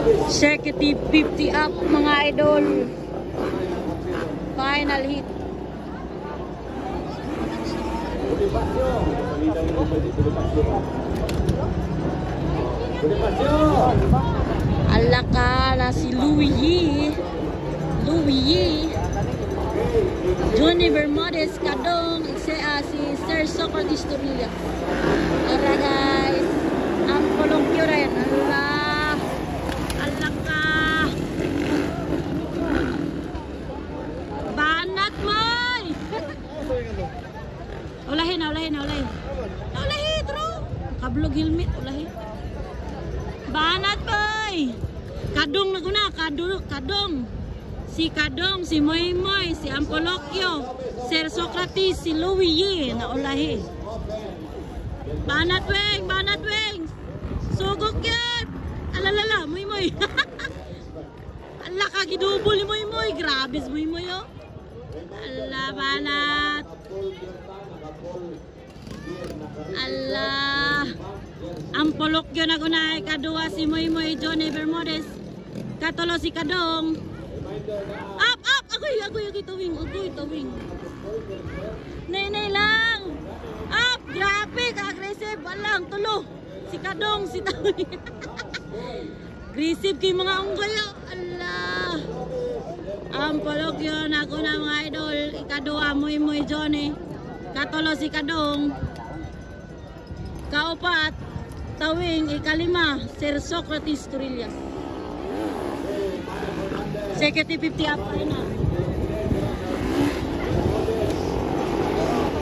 Executive 50 up mga idol. Final hit. Alaka na si Louis. Johnny Bermudez Kadong si Sir Socrates Torilla. Tara guys, ang polongkyo rin. Alaka banat mo. Ulahin tro kablog helmet ulahin banat boy. Kadong na guna kadong si Kadong, si Moymoy, si Ampolokyo, Sir Socrates, si Louis na ulahi. Banat weng sugok yan. Alalala Moymoy. Ala ka gidubol ni Moymoy, grabe si Moymoy oh. Ala banat. Ala Ampolokyo na gunay kadua si Moymoy Johnny Bermudez. Katolo si Kadong. Up! Agoy tawing. Nay lang! Up! Grabe! Ka-aggressive! Walang tulo! Si Kadong, si Tawing. Aggressive kay mga unggoy. Allah! Ang palok yun ako na mga idol. Ikadua, Moymoy Johnny. Katolo si Kadong. Kaupat, Tawing. Ikalima, Sir Socrates Torilla. Executive 50 up rin na.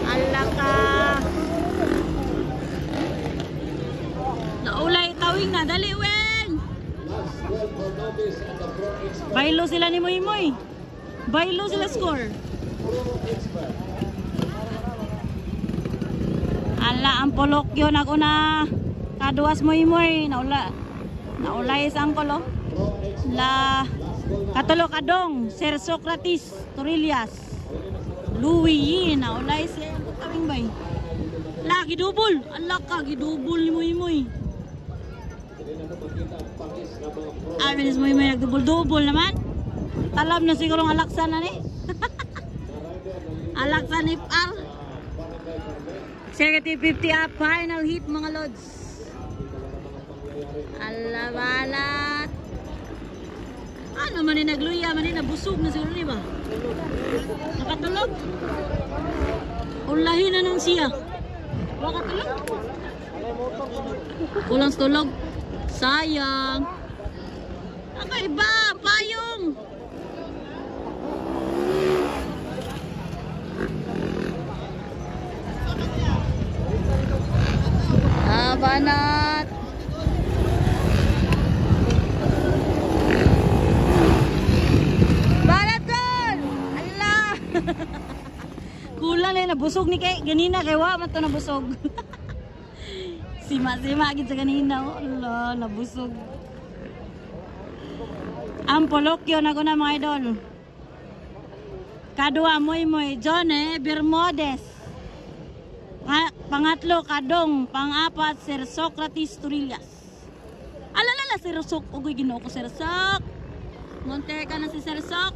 Alaka. Naulay Tawing na. Dali, weng. Baylo sila ni Moymoy. Baylo sila score. Ala, ang polokyo na ko na. Kaduas Moymoy. Naulay sa angkolo. Katalo Kadong, Sir Socrates Torillas, Louis na ulay siya ang Tawing bay. Lagi dubol, alaka gidubol ni Moymoy. Binis Moymoy nagdubol-dubol naman. Talab na siguro ang alaksan na ni. Alaksan if R. Executive 50 up, final hit mga lods. Alabalat. Ano man nagluya man nabusog na siguro ni ba? Nakatulog. Ulahin na nung siya. Nakatulog. Kulang tulog. Sayang. Ako iba, payong. Banat. Kulang na nabusog ni kay ganina kay wa man to nabusog. Sima gid sa ganina oh. Allah, nabusog. Ang polokyo na ko na mga idol. Kadua Moymoy Johnny Bermudez. Pangatlo Kadong, pang-apat Sir Socrates Torillas. Alalala Sir Sok, ugoy Ginoo ko Sir Sok. Monte ka na si Sir Sok.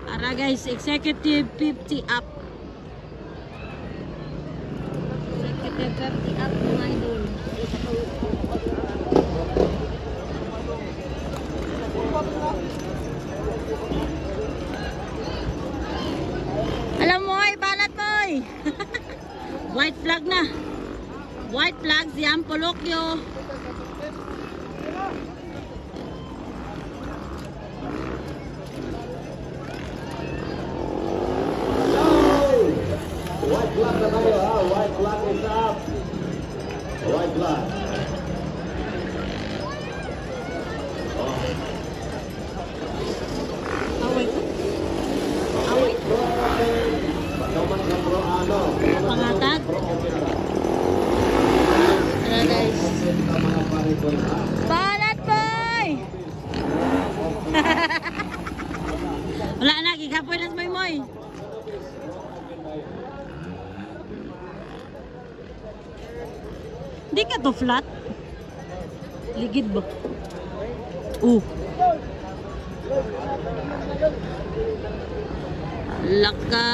Ara guys, executive 50 up. Executive 50 up mga idol. Alam mo ay banat mo ay. White flag na. White flag si Ampolokyo. White flag na tayo ha. White flag is up. White flag. Pangatag. Ano guys? Banat boy! Wala na, gigapoy na sa Moymoy. Di ka to flat? Ligid ba? Laka.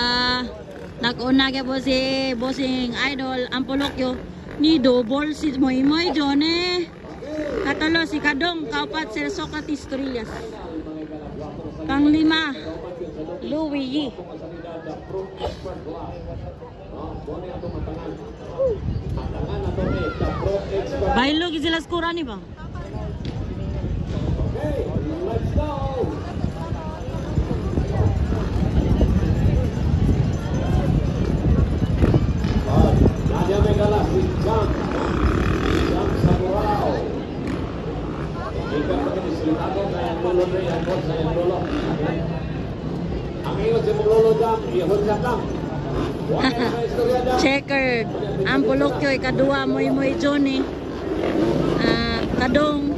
Nag-una kaya po si bossing idol ang Pulokyo. Ni double si Moy Moy Johnny. Katalo si Kadong, kaupat si Socrates Torillas. Pang-5, Louis Yi. Bailo sila skura ni ba? Let's go. Nadya Megala si Jam Saburao. Ikan pagkinisilitado kaya ang lolo na yan po sa yung lolo. Ang iyo si Lolo Jam, ihon sa Jam. Checkered. Ang Pulokyo, ikadua, Moy Moy Johnny. Kadong,